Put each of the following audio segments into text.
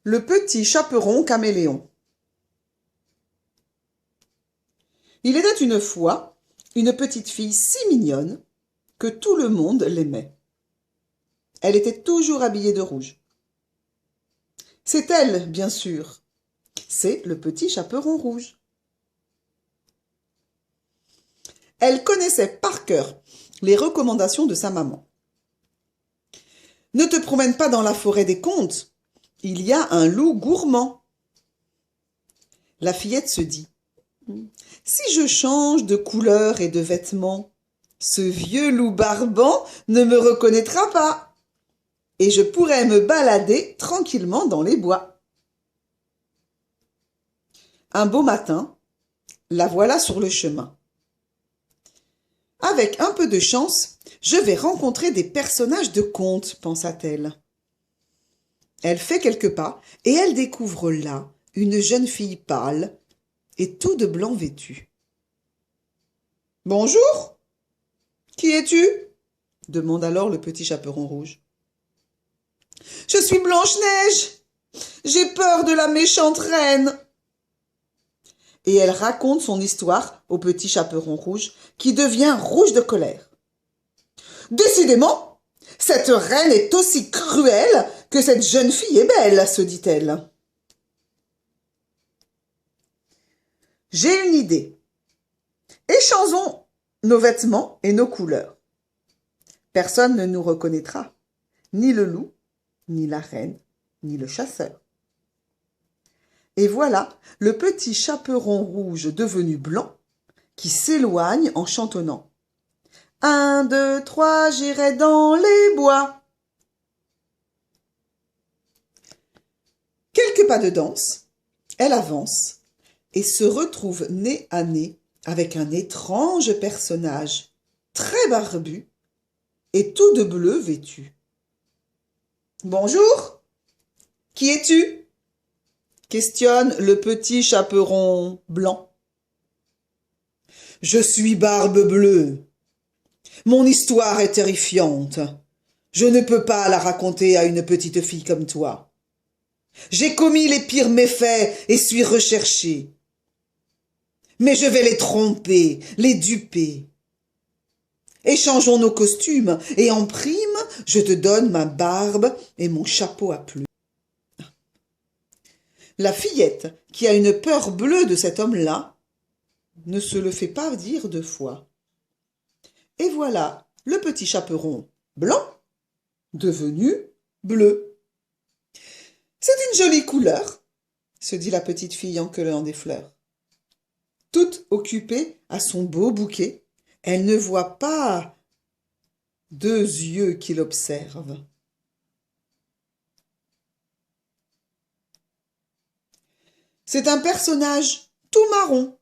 Le petit chaperon caméléon. Il était une fois une petite fille si mignonne que tout le monde l'aimait. Elle était toujours habillée de rouge. C'est elle, bien sûr. C'est le petit chaperon rouge. Elle connaissait par cœur les recommandations de sa maman. Ne te promène pas dans la forêt des contes, il y a un loup gourmand. La fillette se dit, si je change de couleur et de vêtements, ce vieux loup barbant ne me reconnaîtra pas et je pourrai me balader tranquillement dans les bois. Un beau matin, la voilà sur le chemin. Avec un peu de chance, je vais rencontrer des personnages de contes, pensa-t-elle. Elle fait quelques pas et elle découvre là une jeune fille pâle et tout de blanc vêtue. « Bonjour, qui es-tu » demande alors le petit chaperon rouge. « Je suis Blanche-Neige, j'ai peur de la méchante reine. » Et elle raconte son histoire au petit chaperon rouge qui devient rouge de colère. « Décidément, cette reine est aussi cruelle que cette jeune fille est belle, se dit-elle. J'ai une idée. Échangeons nos vêtements et nos couleurs. Personne ne nous reconnaîtra, ni le loup, ni la reine, ni le chasseur. Et voilà le petit chaperon rouge devenu blanc qui s'éloigne en chantonnant. 1, 2, 3, j'irai dans les bois. Quelques pas de danse, elle avance et se retrouve nez à nez avec un étrange personnage, très barbu et tout de bleu vêtu. « Bonjour, qui es-tu » questionne le petit chaperon blanc. « Je suis Barbe Bleue. Mon histoire est terrifiante. Je ne peux pas la raconter à une petite fille comme toi. J'ai commis les pires méfaits et suis recherchée. Mais je vais les tromper, les duper. Échangeons nos costumes et en prime, je te donne ma barbe et mon chapeau à plumes. » La fillette, qui a une peur bleue de cet homme-là, ne se le fait pas dire 2 fois. Et voilà le petit chaperon blanc devenu bleu. C'est une jolie couleur, se dit la petite fille en cueillant des fleurs. Toute occupée à son beau bouquet, elle ne voit pas 2 yeux qui l'observent. C'est un personnage tout marron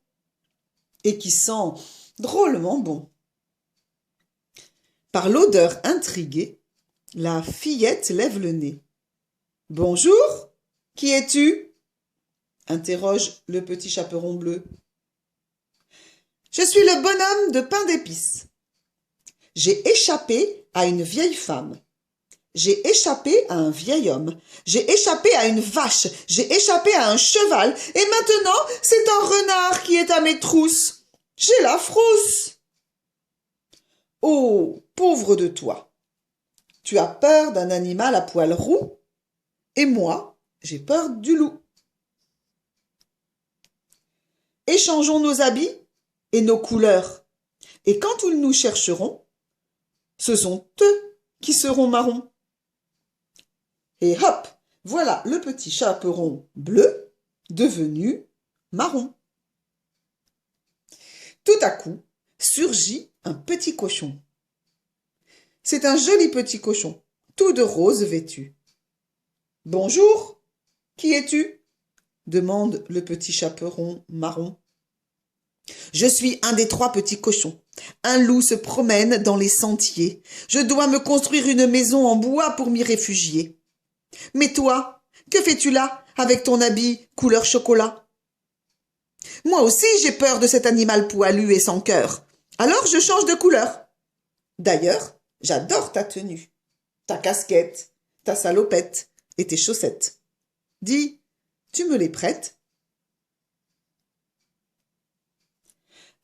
et qui sent drôlement bon. Par l'odeur intriguée, la fillette lève le nez. « Bonjour, qui es-tu » interroge le petit chaperon bleu. « Je suis le bonhomme de pain d'épices. J'ai échappé à une vieille femme. J'ai échappé à un vieil homme. J'ai échappé à une vache. J'ai échappé à un cheval. Et maintenant, c'est un renard qui est à mes trousses. J'ai la frousse. » Oh, pauvre de toi. Tu as peur d'un animal à poils roux, et moi, j'ai peur du loup. Échangeons nos habits et nos couleurs, et quand ils nous chercheront, ce sont eux qui seront marrons. Et hop, voilà le petit chaperon bleu devenu marron. Tout à coup, surgit un petit cochon. C'est un joli petit cochon, tout de rose vêtu. « Bonjour, qui es-tu » demande le petit chaperon marron. « Je suis un des 3 petits cochons. Un loup se promène dans les sentiers. Je dois me construire une maison en bois pour m'y réfugier. Mais toi, que fais-tu là, avec ton habit couleur chocolat ? Moi aussi, j'ai peur de cet animal poilu et sans cœur. Alors je change de couleur. D'ailleurs, j'adore ta tenue, ta casquette, ta salopette et tes chaussettes. Dis, tu me les prêtes?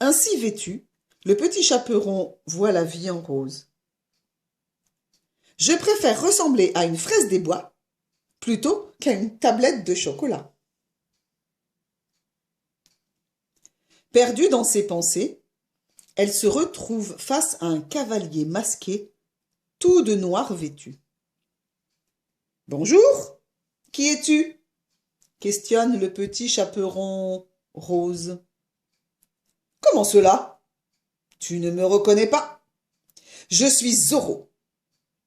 Ainsi vêtu, le petit chaperon voit la vie en rose. Je préfère ressembler à une fraise des bois plutôt qu'à une tablette de chocolat. Perdue dans ses pensées, elle se retrouve face à un cavalier masqué, tout de noir vêtu. « Bonjour, qui es-tu » questionne le petit chaperon rose. « Comment cela? Tu ne me reconnais pas? Je suis Zorro.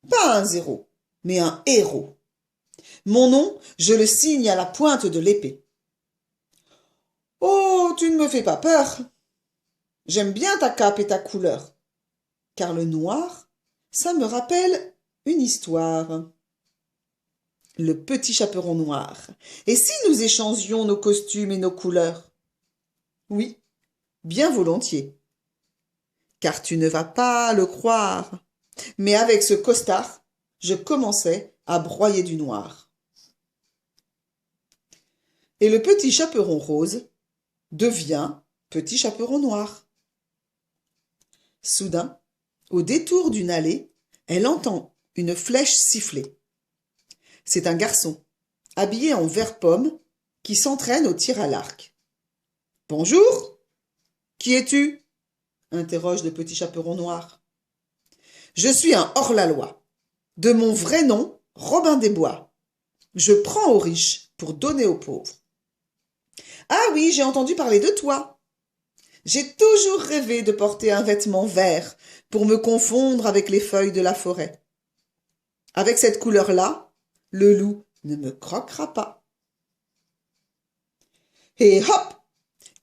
Pas un zéro, mais un héros. Mon nom, je le signe à la pointe de l'épée. Oh, tu ne me fais pas peur. J'aime bien ta cape et ta couleur, car le noir, ça me rappelle une histoire. Le petit chaperon noir. Et si nous échangions nos costumes et nos couleurs? Oui, bien volontiers. Car tu ne vas pas le croire, mais avec ce costard, je commençais à broyer du noir. Et le petit chaperon rose devient petit chaperon noir. Soudain, au détour d'une allée, elle entend une flèche siffler. C'est un garçon, habillé en vert pomme, qui s'entraîne au tir à l'arc. « Bonjour, qui es-tu » interroge le petit chaperon noir. « Je suis un hors-la-loi. De mon vrai nom, Robin des Bois. Je prends aux riches pour donner aux pauvres. »« Ah oui, j'ai entendu parler de toi. J'ai toujours rêvé de porter un vêtement vert pour me confondre avec les feuilles de la forêt. Avec cette couleur-là, le loup ne me croquera pas. » Et hop!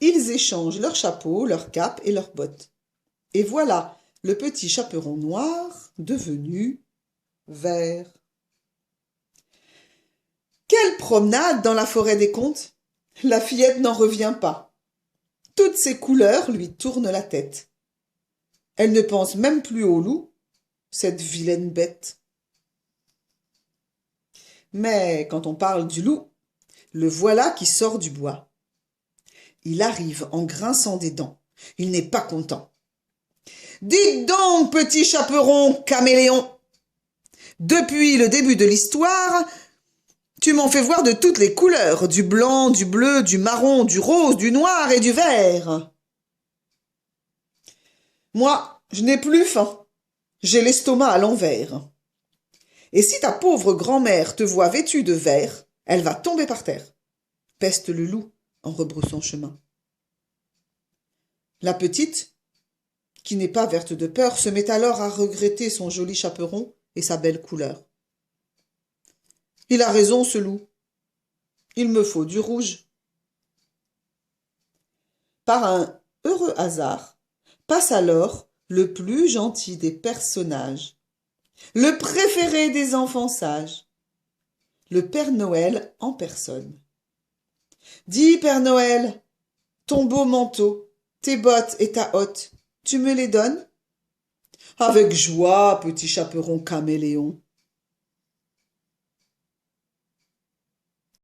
Ils échangent leurs chapeaux, leurs capes et leurs bottes. Et voilà le petit chaperon noir devenu vert. Quelle promenade dans la forêt des contes! La fillette n'en revient pas. Toutes ces couleurs lui tournent la tête. Elle ne pense même plus au loup, cette vilaine bête. Mais quand on parle du loup, le voilà qui sort du bois. Il arrive en grinçant des dents. Il n'est pas content. « Dites donc, petit chaperon caméléon, depuis le début de l'histoire, tu m'en fais voir de toutes les couleurs, du blanc, du bleu, du marron, du rose, du noir et du vert. Moi, je n'ai plus faim. J'ai l'estomac à l'envers. Et si ta pauvre grand-mère te voit vêtue de vert, elle va tomber par terre. » peste le loup en rebroussant chemin. La petite, qui n'est pas verte de peur, se met alors à regretter son joli chaperon et sa belle couleur. Il a raison, ce loup. Il me faut du rouge. Par un heureux hasard, passe alors le plus gentil des personnages, le préféré des enfants sages, le Père Noël en personne. « Dis, Père Noël, ton beau manteau, tes bottes et ta hotte, tu me les donnes ?»« Avec joie, petit chaperon caméléon. »